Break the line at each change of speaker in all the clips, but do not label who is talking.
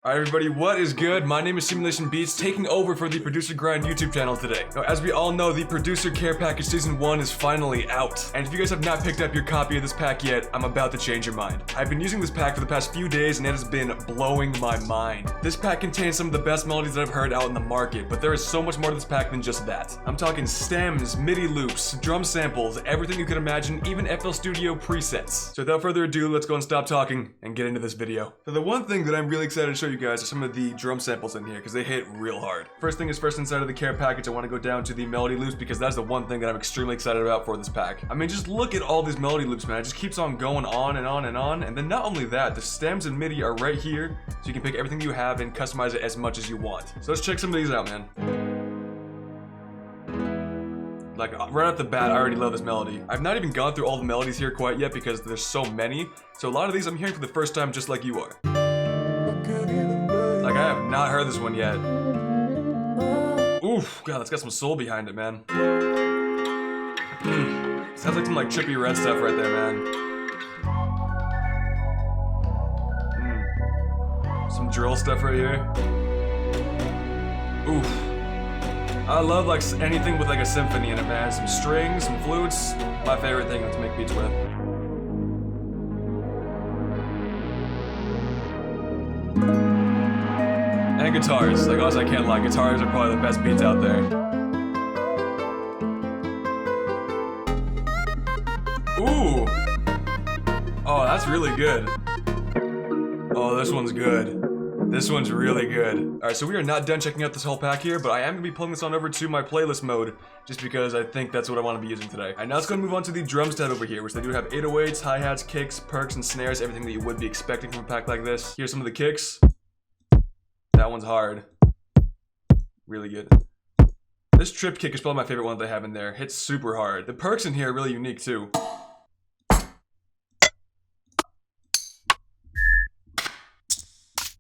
Alright everybody, what is good? My name is Simulation Beats, taking over for the Producergrind YouTube channel today. Now, as we all know, the Producer Care Package Season 1 is finally out. And if you guys have not picked up your copy of this pack yet, I'm about to change your mind. I've been using this pack for the past few days and it has been blowing my mind. This pack contains some of the best melodies that I've heard out in the market, but there is so much more to this pack than just that. I'm talking stems, MIDI loops, drum samples, everything you can imagine, even FL Studio presets. So without further ado, let's go and stop talking and get into this video. So the one thing that I'm really excited to show you guys are some of the drum samples in here because they hit real hard. First thing is first, inside of the care package, I want to go down to the melody loops because that's the one thing that I'm extremely excited about for this pack. I mean, just look at all these melody loops, man. It just keeps on going on and on and on. And then not only that, the stems and MIDI are right here, so you can pick everything you have and customize it as much as you want. So let's check some of these out, man. Like, right off the bat, I already love this melody. I've not even gone through all the melodies here quite yet because there's so many. So a lot of these I'm hearing for the first time just like you are. Like, I have not heard this one yet. Oof, God, that's got some soul behind it, man. Sounds like some like trippy red stuff right there, man. Some drill stuff right here. Oof. I love like anything with like a symphony in it, man. Some strings, some flutes. My favorite thing to make beats with. And guitars. Like, honestly, I can't lie. Guitars are probably the best beats out there. Ooh. Oh, that's really good. Oh, this one's good. This one's really good. Alright, so we are not done checking out this whole pack here, but I am going to be pulling this on over to my playlist mode, just because I think that's what I want to be using today. Alright, now let's go and move on to the drum set over here, which they do have 808s, hi-hats, kicks, perks, and snares, everything that you would be expecting from a pack like this. Here's some of the kicks. That one's hard. Really good. This trip kick is probably my favorite one that they have in there. Hits super hard. The perks in here are really unique too.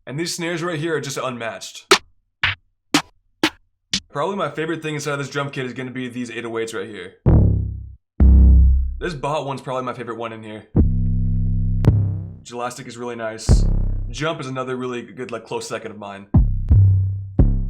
And these snares right here are just unmatched. Probably my favorite thing inside of this drum kit is going to be these 808s right here. This bot one's probably my favorite one in here. Gelastic is really nice. Jump is another really good, like, close second of mine.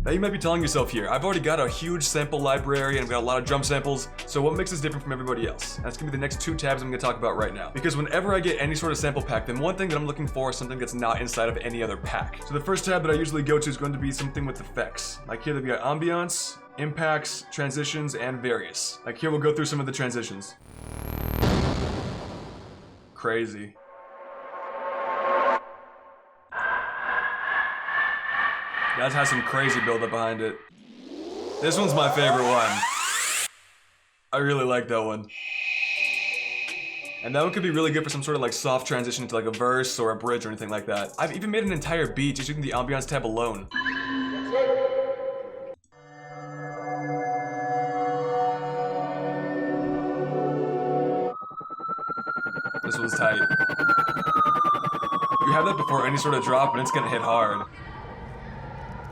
Now you might be telling yourself here, I've already got a huge sample library and I've got a lot of drum samples, so what makes this different from everybody else? And that's gonna be the next two tabs I'm gonna talk about right now. Because whenever I get any sort of sample pack, then one thing that I'm looking for is something that's not inside of any other pack. So the first tab that I usually go to is going to be something with effects. Like here they've got ambience, impacts, transitions, and various. Like here we'll go through some of the transitions. Crazy. That has some crazy build-up behind it. This one's my favorite one. I really like that one. And that one could be really good for some sort of like soft transition to like a verse or a bridge or anything like that. I've even made an entire beat just using the ambiance tab alone. This one's tight. You have that before any sort of drop and it's gonna hit hard.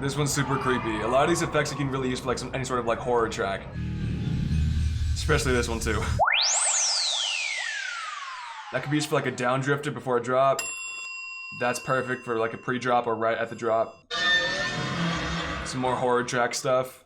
This one's super creepy. A lot of these effects you can really use for like any sort of like horror track. Especially this one too. That could be used for like a down drifter before a drop. That's perfect for like a pre-drop or right at the drop. Some more horror track stuff.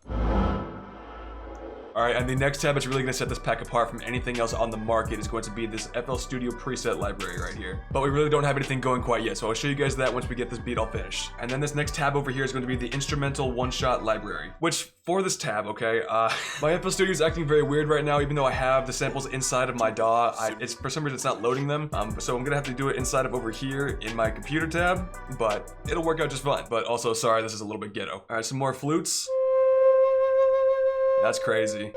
Alright, and the next tab that's really going to set this pack apart from anything else on the market is going to be this FL Studio preset library right here. But we really don't have anything going quite yet, so I'll show you guys that once we get this beat all finished. And then this next tab over here is going to be the instrumental one-shot library. Which, for this tab, okay, my FL Studio is acting very weird right now, even though I have the samples inside of my DAW. It's for some reason it's not loading them, so I'm going to have to do it inside of over here in my computer tab, but it'll work out just fine. But also, sorry, this is a little bit ghetto. Alright, some more flutes. That's crazy.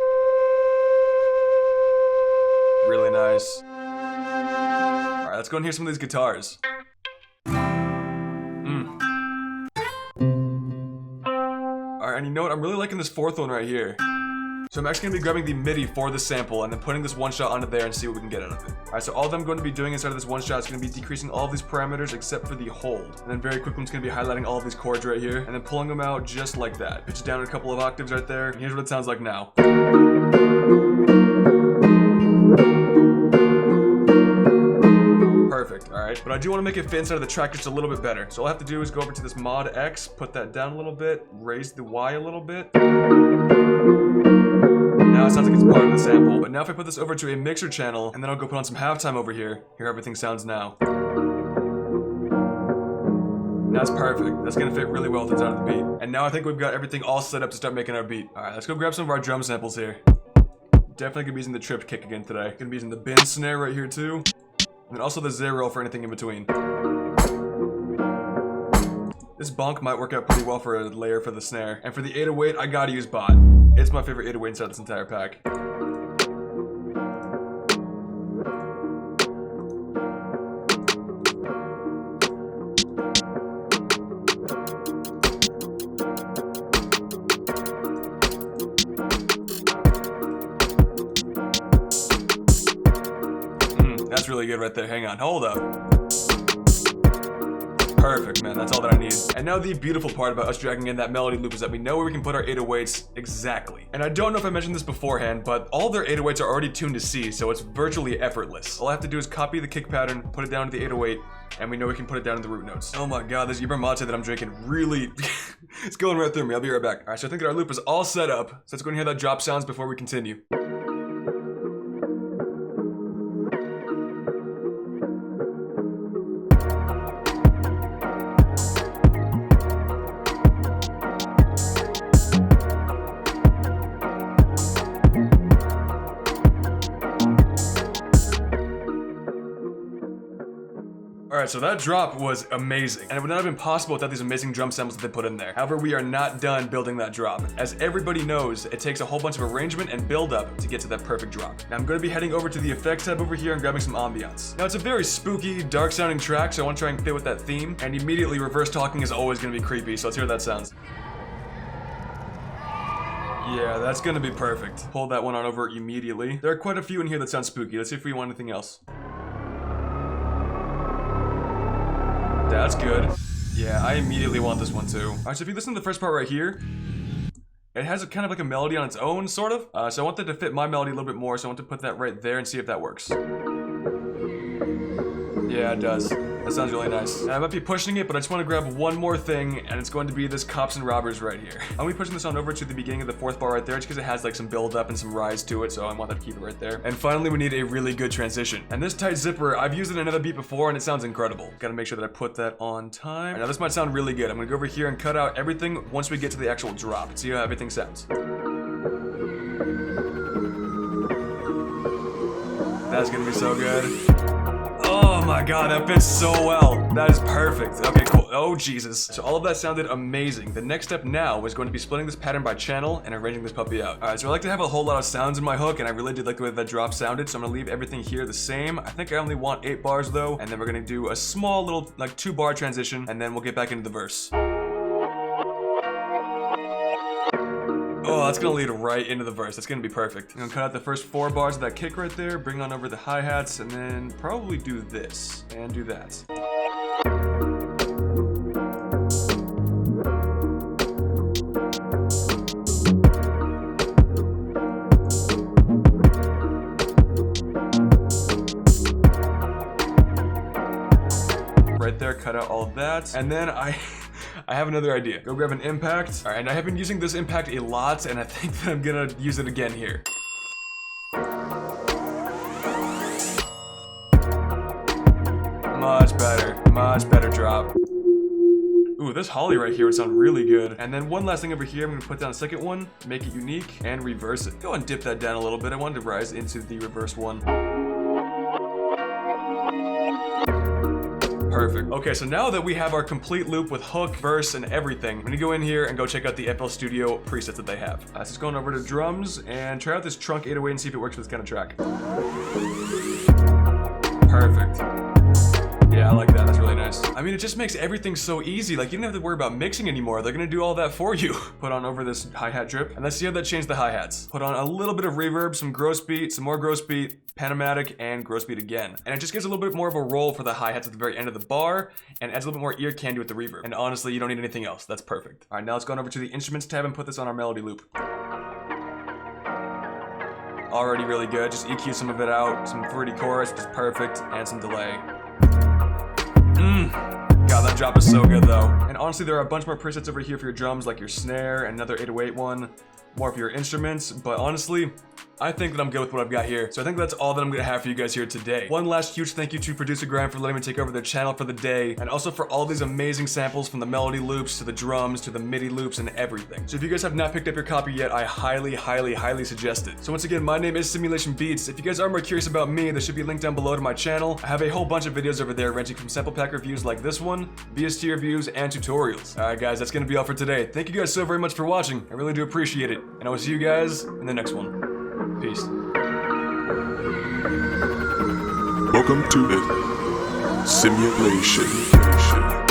Really nice. Alright, let's go and hear some of these guitars. Alright, and you know what? I'm really liking this fourth one right here. So I'm actually going to be grabbing the MIDI for the sample and then putting this one shot onto there and see what we can get out of it. Alright, so all that I'm going to be doing inside of this one shot is going to be decreasing all of these parameters except for the hold. And then very quickly I'm just going to be highlighting all of these chords right here and then pulling them out just like that. Pitch it down a couple of octaves right there. And here's what it sounds like now. perfect, all right? But I do want to make it fit inside of the track just a little bit better. So all I have to do is go over to this mod X, put that down a little bit, raise the Y a little bit. Now it sounds like it's part of the sample. But now if I put this over to a mixer channel, and then I'll go put on some halftime over here, hear how everything sounds now. That's perfect. That's gonna fit really well with inside of the beat. And now I think we've got everything all set up to start making our beat. All right, let's go grab some of our drum samples here. Definitely gonna be using the tripped kick again today. Gonna be using the bin snare right here too. And then also the 0 for anything in between. This bonk might work out pretty well for a layer for the snare. And for the 808, I gotta use bot. It's my favorite 808 inside this entire pack. That's really good right there. Hang on, hold up. Perfect, man. That's all that I need. And now the beautiful part about us dragging in that melody loop is that we know where we can put our 808s exactly. And I don't know if I mentioned this beforehand, but all their 808s are already tuned to C, so it's virtually effortless. All I have to do is copy the kick pattern, put it down to the 808, and we know we can put it down in the root notes. Oh my god, this yerba mate that I'm drinking really... it's going right through me. I'll be right back. Alright, so I think that our loop is all set up. So let's go and hear that drop sounds before we continue. Alright, so that drop was amazing, and it would not have been possible without these amazing drum samples that they put in there. However, we are not done building that drop. As everybody knows, it takes a whole bunch of arrangement and build up to get to that perfect drop. Now I'm going to be heading over to the effects tab over here and grabbing some ambience. Now it's a very spooky, dark sounding track, so I want to try and fit with that theme, and immediately reverse talking is always going to be creepy, so let's hear how that sounds. Yeah, that's going to be perfect. Pull that one on over immediately. There are quite a few in here that sound spooky. Let's see if we want anything else. That's good. Yeah, I immediately want this one too. Alright, so if you listen to the first part right here, it has a kind of like a melody on its own, sort of. So I want that to fit my melody a little bit more, so I want to put that right there and see if that works. Yeah, it does. That sounds really nice. And I might be pushing it, but I just want to grab one more thing, and it's going to be this cops and robbers right here. I'm going to be pushing this on over to the beginning of the 4th bar right there, just because it has like some build up and some rise to it, so I want that to keep it right there. And finally, we need a really good transition. And this tight zipper, I've used it in another beat before, and it sounds incredible. Gotta make sure that I put that on time. Right, now this might sound really good. I'm going to go over here and cut out everything once we get to the actual drop. See how everything sounds. That's going to be so good. Oh my god, that fits so well. That is perfect. Okay, cool. Oh, Jesus. So all of that sounded amazing. The next step now is going to be splitting this pattern by channel and arranging this puppy out. Alright, so I like to have a whole lot of sounds in my hook, and I really did like the way that drop sounded, so I'm gonna leave everything here the same. I think I only want 8 bars though, and then we're gonna do a small little, like 2-bar transition, and then we'll get back into the verse. Oh, that's gonna lead right into the verse. That's gonna be perfect. I'm gonna cut out the first 4 bars of that kick right there, bring on over the hi-hats, and then probably do this, and do that. Right there, cut out all that, and then I have another idea. Go grab an impact. All right, and I have been using this impact a lot, and I think that I'm gonna use it again here. Much better drop. Ooh, this holly right here would sound really good. And then one last thing over here, I'm gonna put down a second one, make it unique, and reverse it. Go and dip that down a little bit. I wanted to rise into the reversed one. Perfect. Okay, so now that we have our complete loop with hook, verse, and everything, I'm gonna go in here and go check out the FL Studio presets that they have. So just going over to drums and try out this trunk 808 and see if it works for this kind of track. Perfect. Yeah, I like that. That's really nice. I mean, it just makes everything so easy. Like, you don't have to worry about mixing anymore. They're gonna do all that for you. Put on over this hi-hat drip, and let's see how that changed the hi-hats. Put on a little bit of reverb, some gross beat, some more gross beat, Panamatic, and gross beat again. And it just gives a little bit more of a roll for the hi-hats at the very end of the bar, and adds a little bit more ear candy with the reverb. And honestly, you don't need anything else. That's perfect. All right, now let's go on over to the instruments tab and put this on our melody loop. Already really good. Just EQ some of it out, some fruity chorus, which is perfect, and some delay. God, that drop is so good though. And honestly, there are a bunch more presets over here for your drums, like your snare and another 808 one, more for your instruments, but honestly, I think that I'm good with what I've got here. So I think that's all that I'm gonna have for you guys here today. One last huge thank you to Producergrind for letting me take over their channel for the day, and also for all these amazing samples from the melody loops to the drums to the MIDI loops and everything. So if you guys have not picked up your copy yet, I highly suggest it. So once again, my name is Simulation Beats. If you guys are more curious about me, there should be a link down below to my channel. I have a whole bunch of videos over there ranging from sample pack reviews like this one, VST reviews, and tutorials. Alright guys, that's gonna be all for today. Thank you guys so very much for watching. I really do appreciate it. And I will see you guys in the next one. Peace.
Welcome to the simulation.